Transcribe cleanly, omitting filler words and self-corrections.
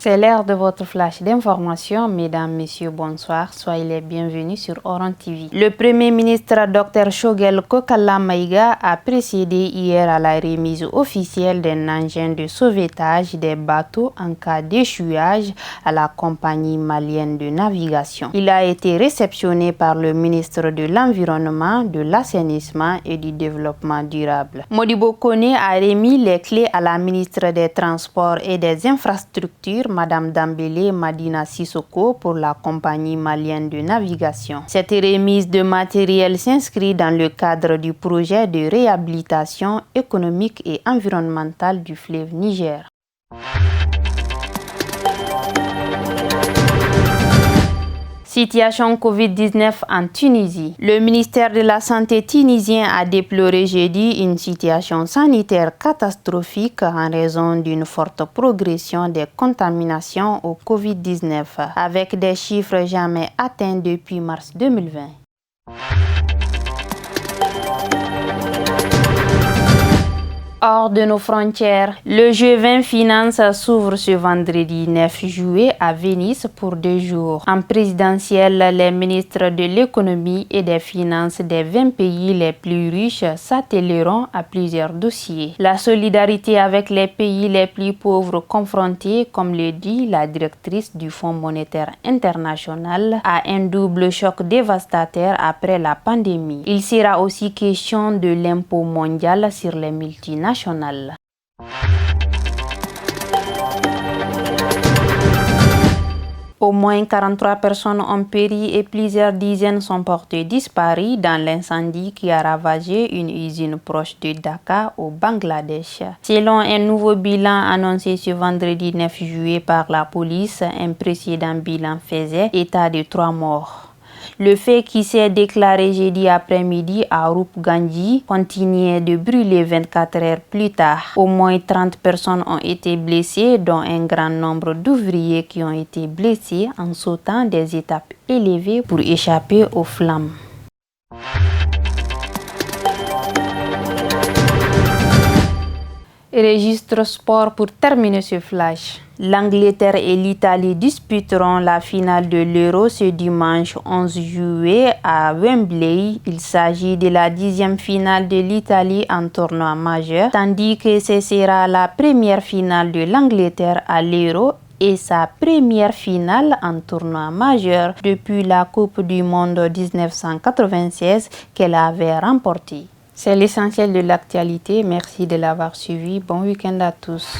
C'est l'heure de votre flash d'information. Mesdames, Messieurs, bonsoir. Soyez les bienvenus sur Oran TV. Le Premier ministre Dr Choguel Kokalla Maïga a précédé hier à la remise officielle d'un engin de sauvetage des bateaux en cas d'échouage à la compagnie malienne de navigation. Il a été réceptionné par le ministre de l'Environnement, de l'Assainissement et du Développement durable. Modibo Kone a remis les clés à la ministre des Transports et des Infrastructures, Madame Dambélé Madina Sissoko, pour la compagnie malienne de navigation. Cette remise de matériel s'inscrit dans le cadre du projet de réhabilitation économique et environnementale du fleuve Niger. Situation Covid-19 en Tunisie. Le ministère de la Santé tunisien a déploré jeudi une situation sanitaire catastrophique en raison d'une forte progression des contaminations au Covid-19, avec des chiffres jamais atteints depuis mars 2020. Hors de nos frontières, le G20 Finance s'ouvre ce vendredi 9 juillet à Venise pour 2 jours. En présidentiel, les ministres de l'économie et des finances des 20 pays les plus riches s'attelleront à plusieurs dossiers. La solidarité avec les pays les plus pauvres confrontés, comme le dit la directrice du Fonds monétaire international, à un double choc dévastateur après la pandémie. Il sera aussi question de l'impôt mondial sur les multinationales. Au moins 43 personnes ont péri et plusieurs dizaines sont portées disparues dans l'incendie qui a ravagé une usine proche de Dhaka au Bangladesh. Selon un nouveau bilan annoncé ce vendredi 9 juillet par la police, un précédent bilan faisait état de 3 morts. Le feu qui s'est déclaré jeudi après-midi à Rupganji continuait de brûler 24 heures plus tard. Au moins 30 personnes ont été blessées, dont un grand nombre d'ouvriers qui ont été blessés en sautant des étapes élevées pour échapper aux flammes. Registre sport pour terminer ce flash. L'Angleterre et l'Italie disputeront la finale de l'Euro ce dimanche 11 juillet à Wembley. Il s'agit de la 10e finale de l'Italie en tournoi majeur, tandis que ce sera la première finale de l'Angleterre à l'Euro et sa première finale en tournoi majeur depuis la Coupe du Monde 1996 qu'elle avait remportée. C'est l'essentiel de l'actualité. Merci de l'avoir suivi. Bon week-end à tous.